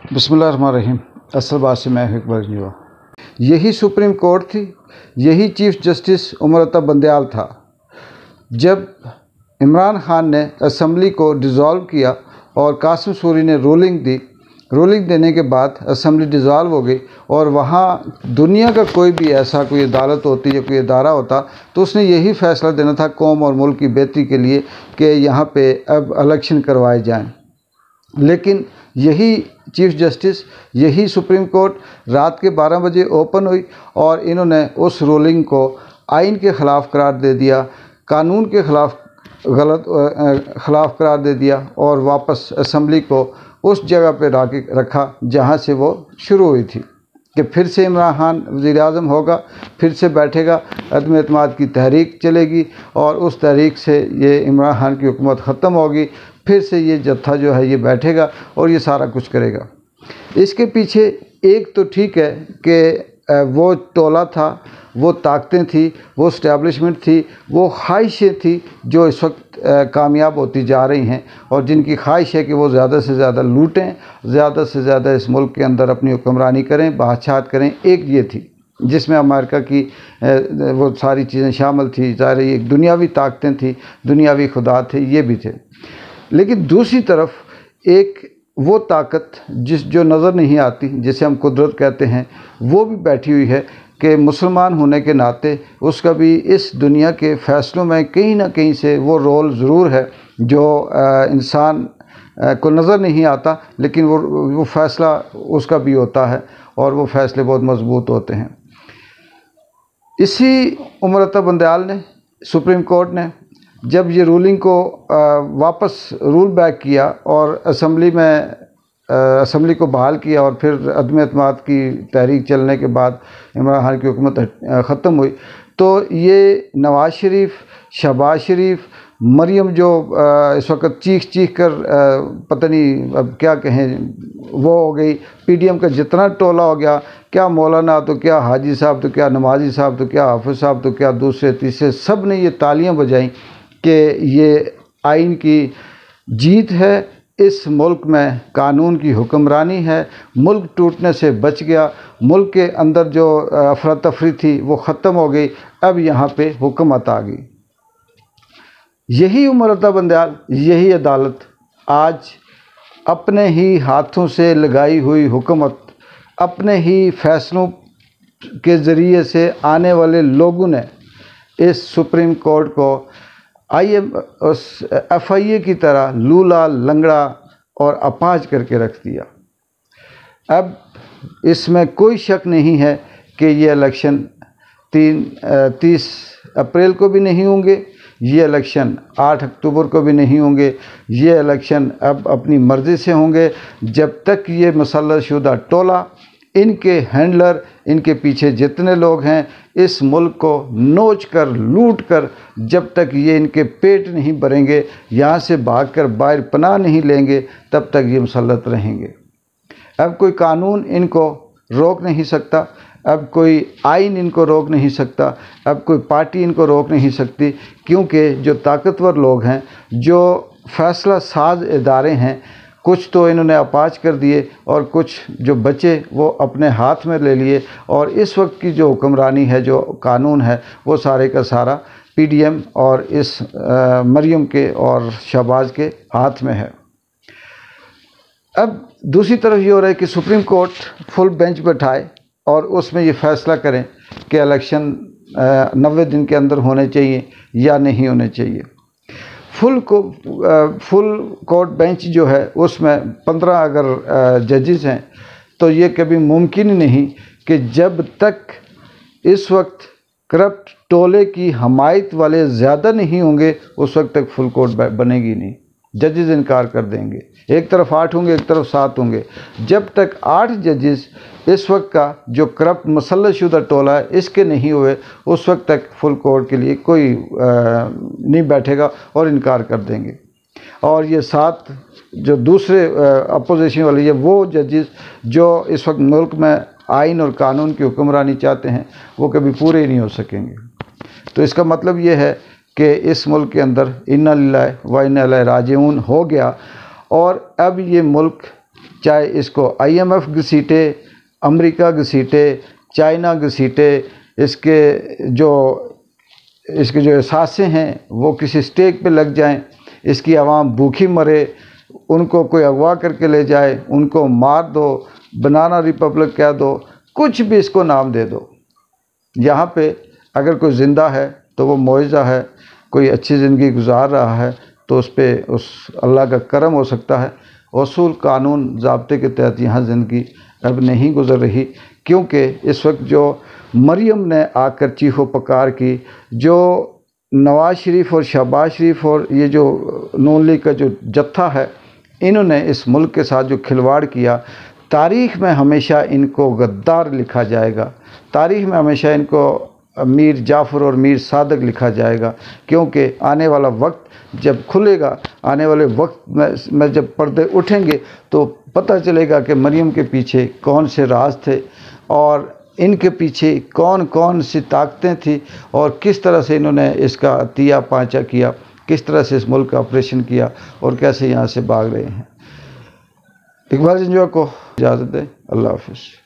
बिस्मिल्लाहिर्रहमानिर्रहीम। असल बात से मैं इकबाल जी। यही सुप्रीम कोर्ट थी, यही चीफ जस्टिस उमर बंदयाल था। जब इमरान खान ने असम्बली को डिज़ोल्व किया और कासिम सूरी ने रूलिंग देने के बाद असम्बली डिज़ोल्व हो गई और वहाँ दुनिया का कोई भी ऐसा कोई अदालत होती या कोई इदारा होता तो उसने यही फ़ैसला देना था कौम और मुल्क की बेहतरी के लिए कि यहाँ पे अब इलेक्शन करवाए जाएं। लेकिन यही चीफ जस्टिस, यही सुप्रीम कोर्ट रात के 12 बजे ओपन हुई और इन्होंने उस रूलिंग को आइन के ख़िलाफ़ करार दे दिया, कानून के ख़िलाफ़ करार दे दिया और वापस असम्बली को उस जगह पे रखा जहाँ से वो शुरू हुई थी कि फिर से इमरान खान वज़ीर-ए-आज़म होगा, फिर से बैठेगा, अदम एतमाद की तहरीक चलेगी और उस तहरीक से ये इमरान खान की हुकूमत ख़त्म होगी। फिर से ये जत्था जो है ये बैठेगा और ये सारा कुछ करेगा। इसके पीछे एक तो ठीक है कि वो टोला था, वो ताकतें थी, वो इस्टेब्लिशमेंट थी, वो ख्वाहिशें थी जो इस वक्त कामयाब होती जा रही हैं और जिनकी ख्वाहिश है कि वो ज़्यादा से ज़्यादा लूटें, ज़्यादा से ज़्यादा इस मुल्क के अंदर अपनी हुक्मरानी करें, बादशाहत करें। एक ये थी जिसमें अमेरिका की वो सारी चीज़ें शामिल थी, सारी एक दुनियावी ताकतें थी, दुनियावी खुदा थे, ये भी थे। लेकिन दूसरी तरफ एक वो ताकत जो नज़र नहीं आती, जिसे हम कुदरत कहते हैं, वो भी बैठी हुई है कि मुसलमान होने के नाते उसका भी इस दुनिया के फ़ैसलों में कहीं ना कहीं से वो रोल ज़रूर है जो इंसान को नज़र नहीं आता, लेकिन वो फ़ैसला उसका भी होता है और वो फ़ैसले बहुत मजबूत होते हैं। इसी उमर बंदयाल ने, सुप्रीम कोर्ट ने जब ये रूलिंग को वापस रूल बैक किया और असम्बली को बहाल किया और फिर अदम एतमाद की तहरीक चलने के बाद इमरान खान की हुकूमत ख़त्म हुई, तो ये नवाज़ शरीफ, शहबाज शरीफ, मरियम जो इस वक्त चीख कर पता नहीं अब क्या कहें वो हो गई, पीडीएम का जितना टोला हो गया, क्या मौलाना तो क्या हाजी साहब तो क्या नमाजी साहब तो क्या हाफिज़ साहब तो क्या दूसरे तीसरे, सब ने ये तालियां बजाईं कि ये आइन की जीत है, इस मुल्क में कानून की हुक्मरानी है, मुल्क टूटने से बच गया, मुल्क के अंदर जो अफरा तफरी थी वो ख़त्म हो गई, अब यहाँ पे हुकूमत आ गई। यही उमर बंदयाल, यही अदालत आज अपने ही हाथों से लगाई हुई हुकूमत, अपने ही फैसलों के ज़रिए से आने वाले लोगों ने इस सुप्रीम कोर्ट को FIA की तरह लूला लंगड़ा और अपाज करके रख दिया। अब इसमें कोई शक नहीं है कि ये इलेक्शन 30 अप्रैल को भी नहीं होंगे, ये इलेक्शन 8 अक्टूबर को भी नहीं होंगे, ये इलेक्शन अब अपनी मर्ज़ी से होंगे जब तक ये मुसल्लतशुदा टोला, इनके हैंडलर, इनके पीछे जितने लोग हैं, इस मुल्क को नोच कर लूट कर जब तक ये इनके पेट नहीं भरेंगे, यहाँ से भागकर बाहर पनाह नहीं लेंगे, तब तक ये मुसल्लत रहेंगे। अब कोई कानून इनको रोक नहीं सकता, अब कोई आइन इनको रोक नहीं सकता, अब कोई पार्टी इनको रोक नहीं सकती, क्योंकि जो ताकतवर लोग हैं, जो फ़ैसला साज इदारे हैं, कुछ तो इन्होंने अपाच कर दिए और कुछ जो बचे वो अपने हाथ में ले लिए और इस वक्त की जो हुक्मरानी है, जो कानून है, वो सारे का सारा पीडीएम और इस मरियम के और शहबाज के हाथ में है। अब दूसरी तरफ ये हो रहा है कि सुप्रीम कोर्ट फुल बेंच बैठाए और उसमें ये फ़ैसला करें कि इलेक्शन 90 दिन के अंदर होने चाहिए या नहीं होने चाहिए। फुल कोर्ट बेंच जो है उसमें 15 अगर जजेस हैं तो ये कभी मुमकिन ही नहीं कि जब तक इस वक्त करप्ट टोले की हमायत वाले ज़्यादा नहीं होंगे उस वक्त तक फुल कोर्ट बनेगी नहीं। जजेस इनकार कर देंगे, एक तरफ 8 होंगे, एक तरफ 7 होंगे। जब तक 8 जजेस इस वक्त का जो करप्ट मुसल्लतशुदा टोला है इसके नहीं हुए, उस वक्त तक फुल कोर्ट के लिए कोई नहीं बैठेगा और इनकार कर देंगे। और ये 7 जो दूसरे अपोजिशन वाले, ये वो जजेस जो इस वक्त मुल्क में आइन और कानून की हुक्मरानी चाहते हैं, वो कभी पूरे ही नहीं हो सकेंगे। तो इसका मतलब ये है कि इस मुल्क के अंदर इन्ना लिल्लाहि व इन्ना इलैहि राजिऊन हो गया और अब ये मुल्क चाहे इसको IMF घसीटे, अमेरिका घसीटे, चाइना घसीटे, इसके जो एहसासें हैं वो किसी स्टेक पे लग जाएं, इसकी आवाम भूखी मरे, उनको कोई अगवा करके ले जाए, उनको मार दो, बनाना रिपब्लिक कह दो, कुछ भी इसको नाम दे दो। यहाँ पे अगर कोई ज़िंदा है तो वो मुआज़ा है, कोई अच्छी ज़िंदगी गुजार रहा है तो उस पर उस अल्लाह का करम हो सकता है। उसूल कानून ज़ाब्ते के तहत यहाँ ज़िंदगी अब नहीं गुजर रही, क्योंकि इस वक्त जो मरियम ने आकर चीखो पुकार की, जो नवाज़ शरीफ और शहबाज शरीफ और ये जो नून लीग का जो जत्था है, इन्होंने इस मुल्क के साथ जो खिलवाड़ किया, तारीख़ में हमेशा इनको गद्दार लिखा जाएगा, तारीख़ में हमेशा इनको मीर जाफ़र और मीर सादक लिखा जाएगा। क्योंकि आने वाला वक्त जब खुलेगा, आने वाले वक्त में जब पर्दे उठेंगे तो पता चलेगा कि मरियम के पीछे कौन से राज थे और इनके पीछे कौन कौन सी ताकतें थी और किस तरह से इन्होंने इसका तिया पांचा किया, किस तरह से इस मुल्क का ऑपरेशन किया और कैसे यहाँ से भाग रहे हैं। इकबाल जंजुआ को इजाज़त दें। अल्लाह हाफ़िज़।